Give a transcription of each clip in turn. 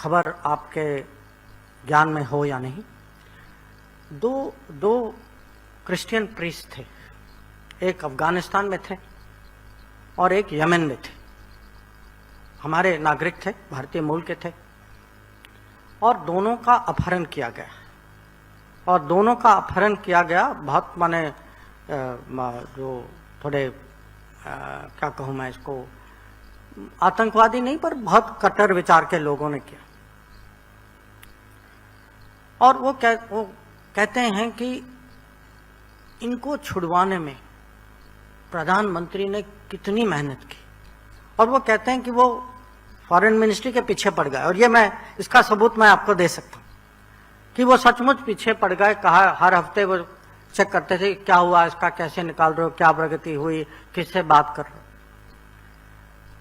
खबर आपके ज्ञान में हो या नहीं, दो क्रिश्चियन प्रीस्ट थे, एक अफगानिस्तान में थे और एक यमन में थे। हमारे नागरिक थे, भारतीय मूल के थे, और दोनों का अपहरण किया गया। और दोनों का अपहरण किया गया बहुत माने जो थोड़े क्या कहूँ मैं इसको, आतंकवादी नहीं पर बहुत कट्टर विचार के लोगों ने किया। और वो कहते हैं कि इनको छुड़वाने में प्रधानमंत्री ने कितनी मेहनत की, और वो कहते हैं कि वो फॉरेन मिनिस्ट्री के पीछे पड़ गए। और ये मैं इसका सबूत मैं आपको दे सकता हूँ कि वो सचमुच पीछे पड़ गए। कहा हर हफ्ते वो चेक करते थे क्या हुआ इसका, कैसे निकाल रहे हो, क्या प्रगति हुई, किससे बात कर रहे हो।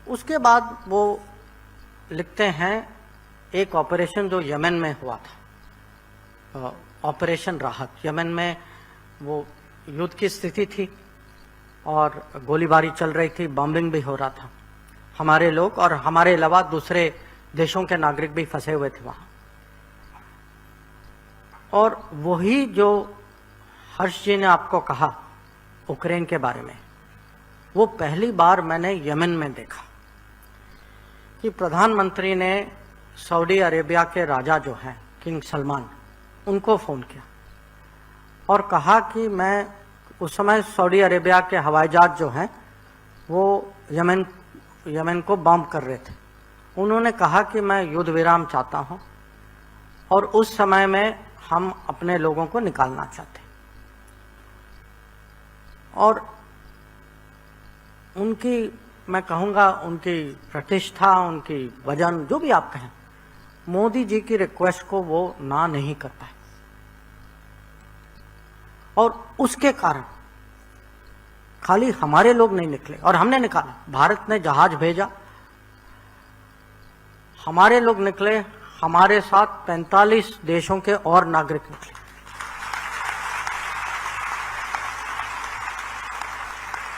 उसके बाद वो लिखते हैं एक ऑपरेशन जो यमन में हुआ था, ऑपरेशन राहत। यमन में वो युद्ध की स्थिति थी और गोलीबारी चल रही थी, बॉम्बिंग भी हो रहा था। हमारे लोग और हमारे अलावा दूसरे देशों के नागरिक भी फंसे हुए थे वहां। और वही जो हर्ष जी ने आपको कहा यूक्रेन के बारे में, वो पहली बार मैंने यमन में देखा कि प्रधानमंत्री ने सऊदी अरेबिया के राजा जो हैं किंग सलमान, उनको फ़ोन किया और कहा कि मैं उस समय सऊदी अरेबिया के हवाई जहाज जो हैं वो यमन को बॉम्ब कर रहे थे। उन्होंने कहा कि मैं युद्ध विराम चाहता हूं और उस समय में हम अपने लोगों को निकालना चाहते। और उनकी, मैं कहूँगा उनकी प्रतिष्ठा, उनकी वजन, जो भी आप कहें, मोदी जी की रिक्वेस्ट को वो ना नहीं कर पाए। और उसके कारण खाली हमारे लोग नहीं निकले और हमने निकाला, भारत ने जहाज भेजा, हमारे लोग निकले, हमारे साथ 45 देशों के और नागरिक निकले।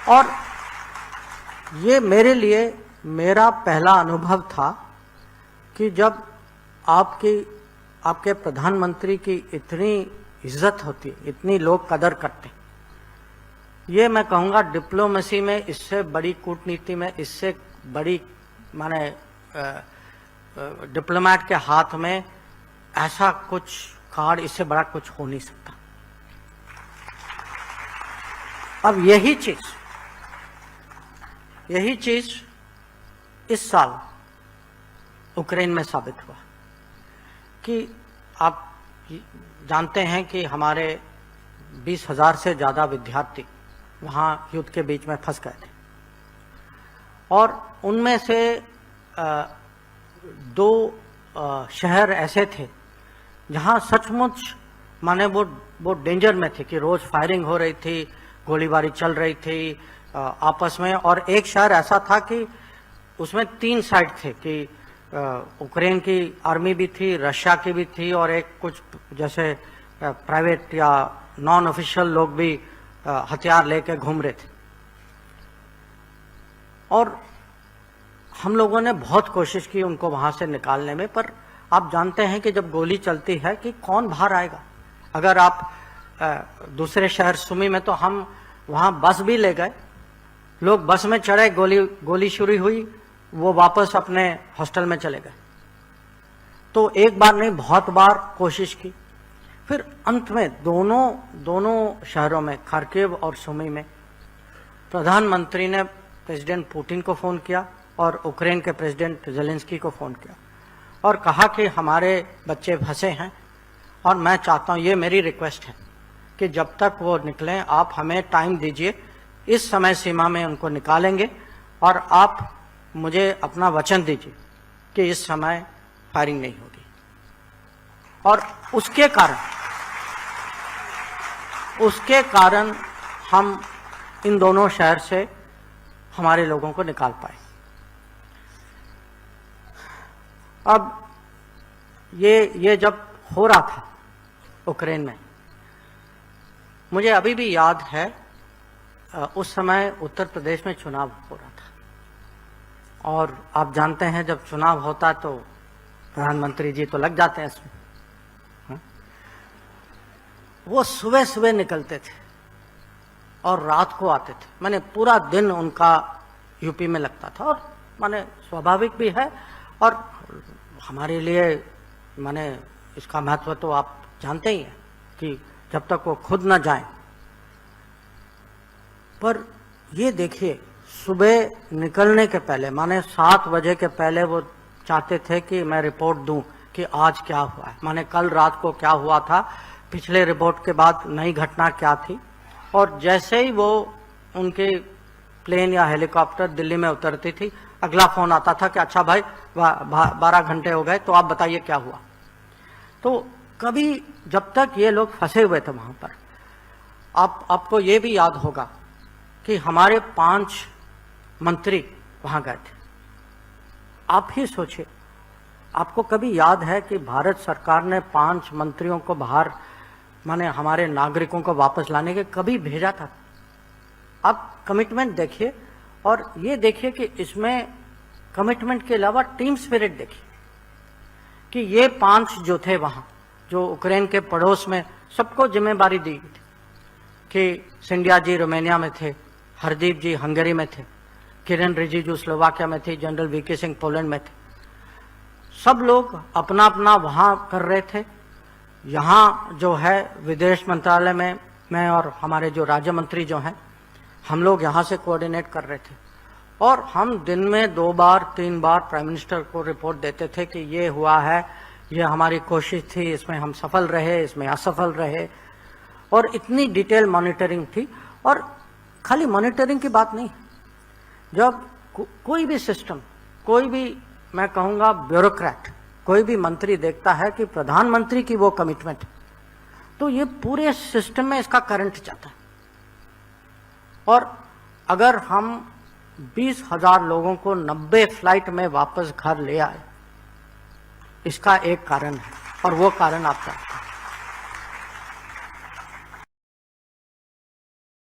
और ये मेरे लिए मेरा पहला अनुभव था कि जब आपके प्रधानमंत्री की इतनी इज्जत होती, इतनी लोग कदर करते, ये मैं कहूँगा डिप्लोमेसी में इससे बड़ी, कूटनीति में इससे बड़ी, माने डिप्लोमेट के हाथ में ऐसा कुछ कार्ड, इससे बड़ा कुछ हो नहीं सकता। अब यही चीज इस साल यूक्रेन में साबित हुआ कि आप जानते हैं कि हमारे 20,000 से ज़्यादा विद्यार्थी वहाँ युद्ध के बीच में फंस गए थे और उनमें से 2 शहर ऐसे थे जहाँ सचमुच माने वो डेंजर में थे कि रोज़ फायरिंग हो रही थी, गोलीबारी चल रही थी आपस में। और एक शहर ऐसा था कि उसमें 3 साइड थे कि यूक्रेन की आर्मी भी थी, रशिया की भी थी और एक कुछ जैसे प्राइवेट या नॉन ऑफिशियल लोग भी हथियार लेके घूम रहे थे। और हम लोगों ने बहुत कोशिश की उनको वहां से निकालने में, पर आप जानते हैं कि जब गोली चलती है कि कौन बाहर आएगा। अगर आप दूसरे शहर सुमी में, तो हम वहां बस भी ले गए, लोग बस में चढ़े, गोली शुरू हुई, वो वापस अपने हॉस्टल में चले गए। तो एक बार नहीं, बहुत बार कोशिश की। फिर अंत में दोनों शहरों में, खार्किव और सुमी में, प्रधानमंत्री ने प्रेसिडेंट पुतिन को फ़ोन किया और यूक्रेन के प्रेसिडेंट ज़ेलेंस्की को फ़ोन किया और कहा कि हमारे बच्चे फंसे हैं और मैं चाहता हूँ, ये मेरी रिक्वेस्ट है कि जब तक वो निकलें आप हमें टाइम दीजिए, इस समय सीमा में उनको निकालेंगे और आप मुझे अपना वचन दीजिए कि इस समय फायरिंग नहीं होगी। और उसके कारण हम इन दोनों शहर से हमारे लोगों को निकाल पाए। अब ये जब हो रहा था यूक्रेन में, मुझे अभी भी याद है उस समय उत्तर प्रदेश में चुनाव हो रहा था और आप जानते हैं जब चुनाव होता है तो प्रधानमंत्री जी तो लग जाते हैं इसमें। वो सुबह सुबह निकलते थे और रात को आते थे, मैंने पूरा दिन उनका यूपी में लगता था। और माने स्वाभाविक भी है, और हमारे लिए माने इसका महत्व तो आप जानते ही हैं कि जब तक वो खुद न जाएं। पर ये देखिए, सुबह निकलने के पहले माने 7 बजे के पहले वो चाहते थे कि मैं रिपोर्ट दूं कि आज क्या हुआ है, माने कल रात को क्या हुआ था, पिछले रिपोर्ट के बाद नई घटना क्या थी। और जैसे ही वो उनके प्लेन या हेलीकॉप्टर दिल्ली में उतरती थी, अगला फोन आता था कि अच्छा भाई 12 घंटे हो गए, तो आप बताइए क्या हुआ। तो कभी जब तक ये लोग फंसे हुए थे वहां पर, आपको ये भी याद होगा कि हमारे 5 मंत्री वहां गए थे। आप ही सोचिए, आपको कभी याद है कि भारत सरकार ने 5 मंत्रियों को बाहर माने हमारे नागरिकों को वापस लाने के कभी भेजा था? आप कमिटमेंट देखिए, और ये देखिए कि इसमें कमिटमेंट के अलावा टीम स्पिरिट देखिए कि ये 5 जो थे वहां, जो यूक्रेन के पड़ोस में, सबको जिम्मेदारी दी गई थी कि सिंधिया जी रोमानिया में थे, हरदीप जी हंगरी में थे, किरण रिजिजू स्लोवाकिया में थे, जनरल वीके सिंह पोलैंड में थे। सब लोग अपना अपना वहां कर रहे थे। यहाँ जो है विदेश मंत्रालय में मैं और हमारे जो राज्य मंत्री जो हैं, हम लोग यहाँ से कोऑर्डिनेट कर रहे थे। और हम दिन में 2 बार 3 बार प्राइम मिनिस्टर को रिपोर्ट देते थे कि ये हुआ है, ये हमारी कोशिश थी, इसमें हम सफल रहे, इसमें असफल रहे। और इतनी डिटेल मॉनिटरिंग थी। और खाली मॉनिटरिंग की बात नहीं, जब कोई भी सिस्टम, कोई भी मैं कहूँगा ब्यूरोक्रेट, कोई भी मंत्री देखता है कि प्रधानमंत्री की वो कमिटमेंट, तो ये पूरे सिस्टम में इसका करंट जाता है। और अगर हम 20,000 लोगों को 90 फ्लाइट में वापस घर ले आए, इसका एक कारण है, और वो कारण आपका